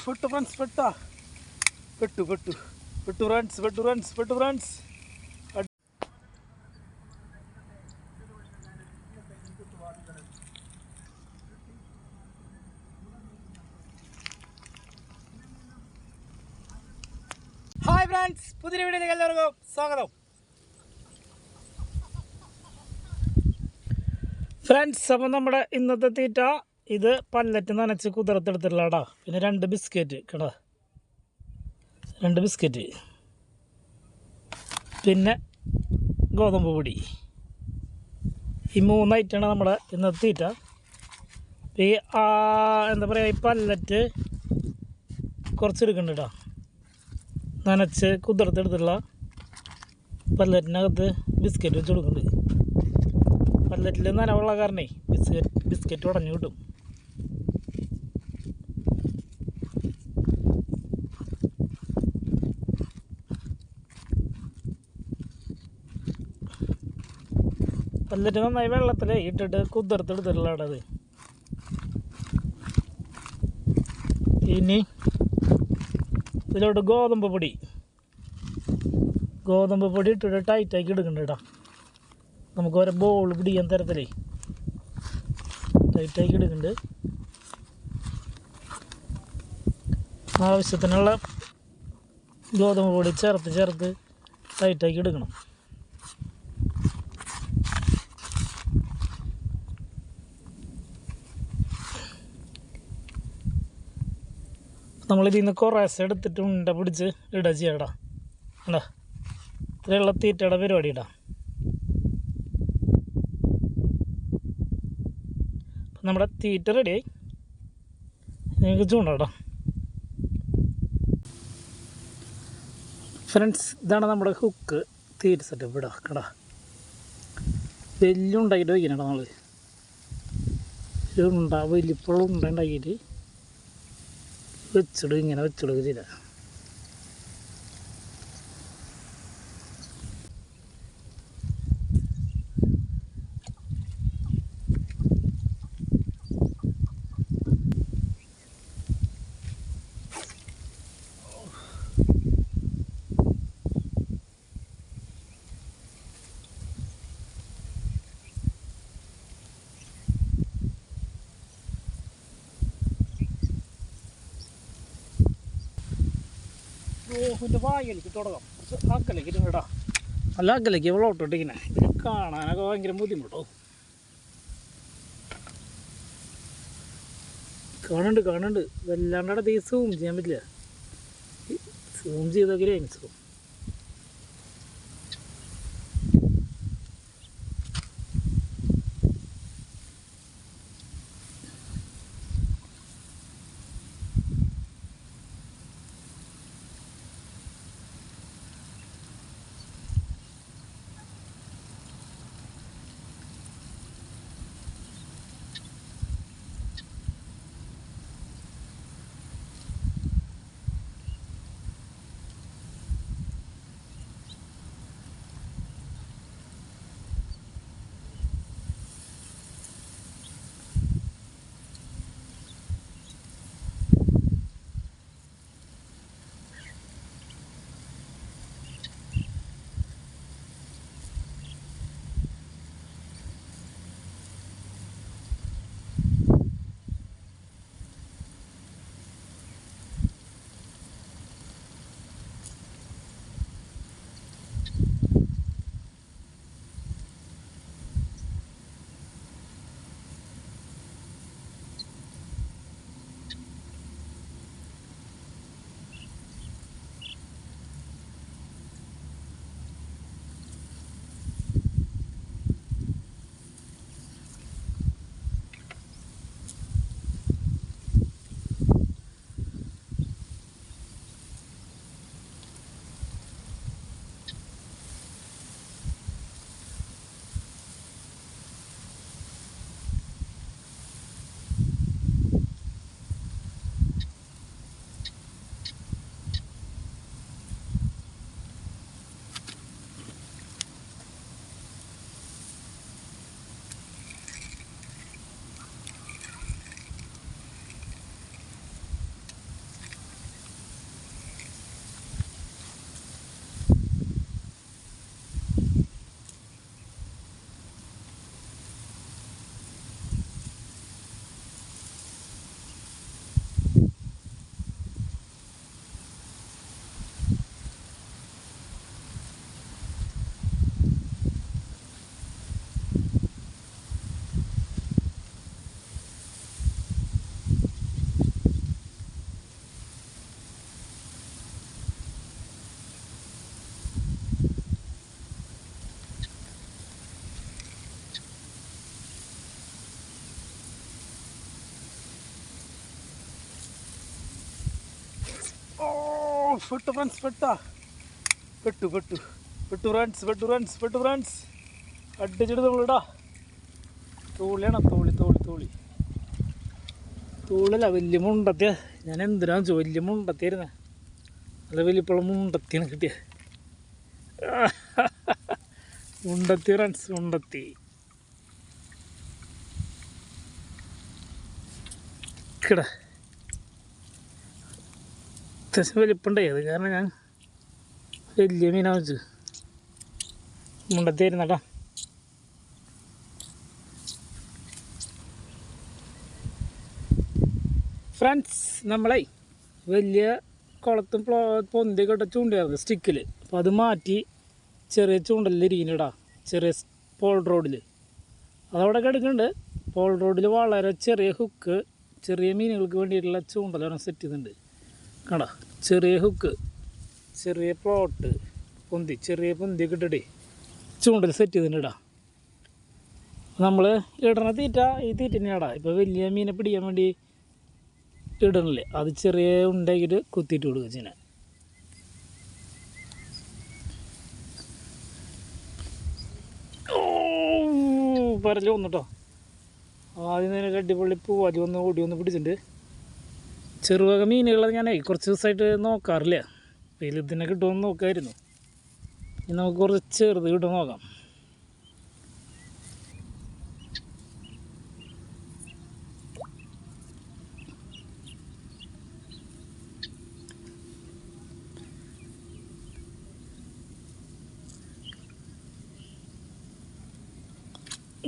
പെട്ടു ഫ്രണ്ട്സ്, പെട്ടു friends. Hi friends, പുതിയ വീഡിയോയിലേക്ക് എല്ലാവർക്കും സ്വാഗതം. ഫ്രണ്ട്സ്, അപ്പം നമ്മുടെ ഇന്നത്തെ തീറ്റ ഇത് പല്ലറ്റ് നനച്ച് കുതിർത്തെടുത്തിട്ടുള്ളടാ. പിന്നെ 2 ബിസ്ക്കറ്റ് കേടാ, 2 ബിസ്ക്കറ്റ്, പിന്നെ ഗോതമ്പ് പൊടി. ഈ 3 ഐറ്റമാണ് നമ്മുടെ ഇന്നത്തെ തീറ്റ. ഈ എന്താ പറയുക, ഈ പല്ലറ്റ് കുറച്ചെടുക്കുന്നുണ്ട് കേട്ടോ. നനച്ച് കുതിർത്തെടുത്തിട്ടുള്ള പല്ലറ്റിനകത്ത് ബിസ്ക്കറ്റ് വെച്ച് കൊടുക്കുന്നുണ്ട്. പല്ലറ്റിൽ നനവുള്ള കാരണേ ബിസ്ക്കറ്റ് ഉടഞ്ഞു കിട്ടും. പല്ലറ്റ് നന്നായി വെള്ളത്തിൽ ഇട്ടിട്ട് കുതിർത്തെടുത്തിട്ടുള്ളത്. ഇനി ഇതിലോട്ട് ഗോതമ്പ് പൊടി ഇട്ടിട്ട് ടൈറ്റാക്കി എടുക്കുന്നുണ്ട് കേട്ടോ. നമുക്ക് ഓരോ ബോൾ പിടിക്കാൻ തരത്തിലേ ടൈറ്റാക്കി എടുക്കുന്നുണ്ട്. ആവശ്യത്തിനുള്ള ഗോതമ്പ് പൊടി ചേർത്ത് ടൈറ്റാക്കി എടുക്കണം. നമ്മളിതിൽ നിന്ന് കുറേശ്ശെ എടുത്തിട്ട് ഉണ്ട പിടിച്ച് ഇടുക ചെയ്യടാ. ഉണ്ടാ ഇത്രയുള്ള തീറ്റയുടെ പരിപാടി ഇടാം. അപ്പം നമ്മുടെ തീറ്റ റെഡിയായി. നിങ്ങൾക്ക് ചൂണ്ടാടാ. ഫ്രണ്ട്സ്, ഇതാണ് നമ്മുടെ ഹുക്ക് തീറ്റ സെറ്റപ്പ് ഇടാ കടാ. വലിയ ഉണ്ടാക്കിയിട്ട് വയ്ക്കണം കേട്ടോ. നമ്മൾ വലിയപ്പോൾ ഉണ്ടാക്കിയിട്ട് ഇങ്ങനെ വെച്ചിടുക ചെയ്ത. ഓഹുൻ്റെ വായലിക്ക് തുടങ്ങാം. കുറച്ച് അക്കലേക്ക് ഇടാ. നല്ല അക്കലേക്ക് വെള്ളോട്ടിട്ടിങ്ങനെ. ഇതിന് കാണാനൊക്കെ ഭയങ്കര ബുദ്ധിമുട്ടോ. കാണുന്നുണ്ട് വല്ലാണ്ട് ഈ സൂം ചെയ്യാൻ പറ്റില്ല. സൂം ചെയ്തൊക്കെ സൂം. പെട്ടു ഫ്രണ്ട്സ്, പെട്ടു ഫ്രണ്ട്സ്. അടിച്ചിട്ട് തോളിടാ. തോളിയാണ്, തോളല്ല, വലിയ മുണ്ടത്തിയ. ഞാൻ എന്തിനാന്ന് വെച്ചു, വലിയ മുണ്ടത്തിയായിരുന്നേ. നല്ല വലിയപ്പോഴുള്ള മുണ്ടത്തിയാണ് കിട്ടിയത്. മുണ്ടത്തി ഫ്രണ്ട്സ്, മുണ്ടത്തി. കിട അത്യാവശ്യം വലിപ്പുണ്ടായി. അത് കാരണം ഞാൻ വലിയ മീനാ വെച്ചു. മുണ്ടത്തിയായിരുന്നു കേട്ടോ. ഫ്രണ്ട്സ്, നമ്മളെ വലിയ കുളത്തും പൊന്തിയൊക്കെ ഇട്ട ചൂണ്ടയായിരുന്നു സ്റ്റിക്കിൽ. അപ്പോൾ അത് മാറ്റി ചെറിയ ചൂണ്ടലിരിക്കുന്നുണ്ടാ, ചെറിയ പോൾ റോഡിൽ. അതവിടെ കിടക്കുന്നുണ്ട്. പോൾ റോഡിൽ വളരെ ചെറിയ ഹുക്ക്, ചെറിയ മീനുകൾക്ക് വേണ്ടിയിട്ടുള്ള ചൂണ്ടലാണ് സെറ്റ് ചെയ്തിട്ടുണ്ട്. കണ്ടോ, ചെറിയ ഹുക്ക്, ചെറിയ പ്ലോട്ട്, ചെറിയ പൊന്തിയൊക്കെ ഇട്ടിട്ടേ ചൂണ്ടൽ സെറ്റ് ചെയ്തിട്ടുണ്ടാ. നമ്മൾ ഇടണ തീറ്റ ഈ തീറ്റ തന്നെയാടാ. ഇപ്പോൾ വലിയ മീനെ പിടിക്കാൻ വേണ്ടി ഇടണില്ലേ, അത് ചെറിയ ഉണ്ടാക്കിയിട്ട് കുത്തിയിട്ട് കൊടുക്കുക ചെയ്യാൻ. പരല് വന്നിട്ടോ. ആദ്യം തന്നെ അടിപൊളി പൂവാലി ഓടി വന്ന് പിടിച്ചിട്ടുണ്ട്. ചെറുവക മീനുകൾ ഞാനേ കുറച്ച് ദിവസമായിട്ട് നോക്കാറില്ല. ഇതിനെ കിട്ടുമെന്ന് നോക്കായിരുന്നു. ഇനി നമുക്ക് കുറച്ച് ചെറുത് കിട്ടുമെന്ന് നോക്കാം.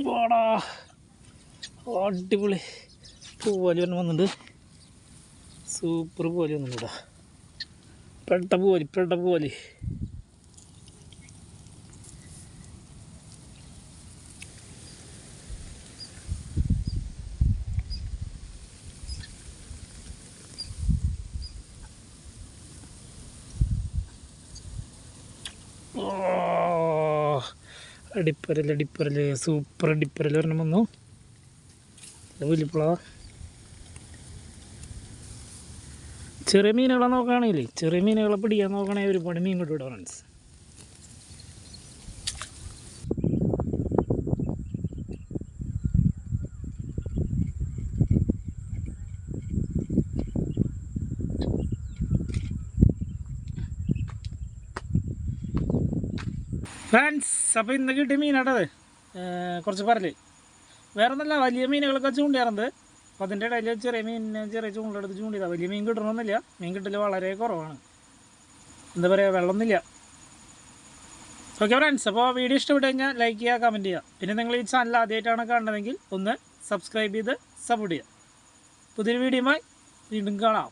വാടാ, അടിപൊളി പൂവാലി തന്നെ വന്നിട്ടുണ്ട്. സൂപ്പർ പൂവാലി വന്നിട്ടുണ്ടാ. പെട്ട പൂവാലി. അടിപ്പരല് സൂപ്പർ അടിപ്പരല് ഒരെണ്ണം വന്നു. വലിയപ്പോളാ. ചെറിയ മീനുകളെ നോക്കുകയാണെങ്കിൽ, ചെറിയ മീനുകളെ പിടിക്കാൻ നോക്കുകയാണെങ്കിൽ ഒരുപാട് മീൻ കിട്ടും ഫ്രണ്ട്സ്. അപ്പോൾ ഇന്ന് കിട്ടിയ മീനാട്ടത് കുറച്ച് പരല്. വേറെ ഒന്നല്ല, വലിയ മീനുകളൊക്കെ ചൂണ്ടിയാറുണ്ട്. അപ്പോൾ അതിൻ്റെ ഇടയിൽ ചെറിയ ചൂണ്ടെടുത്ത് ചൂണ്ടിയതാണ്. വലിയ മീൻ കിട്ടണമെന്നില്ല, മീൻ കിട്ടൽ വളരെ കുറവാണ്. എന്താ പറയുക, വെള്ളമൊന്നുമില്ല. ഓക്കെ ഫ്രണ്ട്സ്, അപ്പോൾ വീഡിയോ ഇഷ്ടപ്പെട്ട് കഴിഞ്ഞാൽ ലൈക്ക് ചെയ്യുക, കമൻറ്റ് ചെയ്യുക. പിന്നെ നിങ്ങൾ ഈ ചാനൽ ആദ്യമായിട്ടാണ് കാണുന്നതെങ്കിൽ ഒന്ന് സബ്സ്ക്രൈബ് ചെയ്ത് സപ്പോർട്ട് ചെയ്യുക. പുതിയൊരു വീഡിയോയുമായി വീണ്ടും കാണാം.